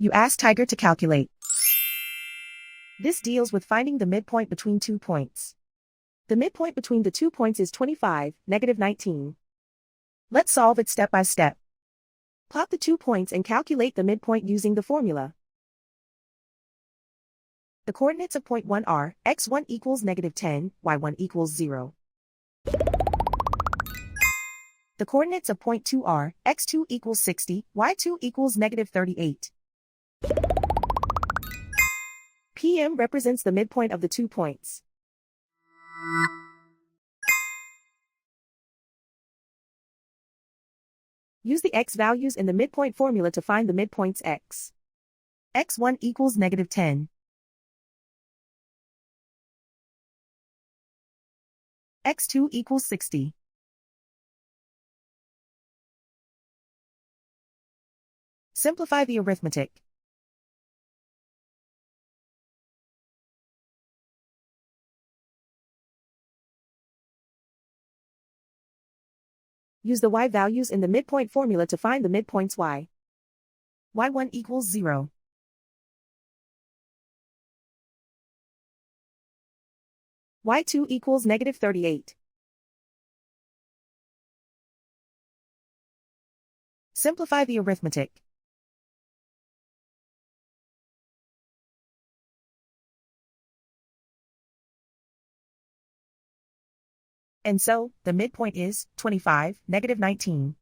You ask Tiger to calculate. This deals with finding the midpoint between 2 points. The midpoint between the 2 points is 25, -19. Let's solve it step by step. Plot the 2 points and calculate the midpoint using the formula. The coordinates of point 1 are x1 equals -10, y1 equals 0. The coordinates of point 2 are x2 equals 60, y2 equals -38. PM represents the midpoint of the 2 points. Use the x values in the midpoint formula to find the midpoints x. x1 equals -10. x2 equals 60. Simplify the arithmetic. Use the y values in the midpoint formula to find the midpoints y. y1 equals 0. y2 equals -38. Simplify the arithmetic. And so, the midpoint is 25, -19.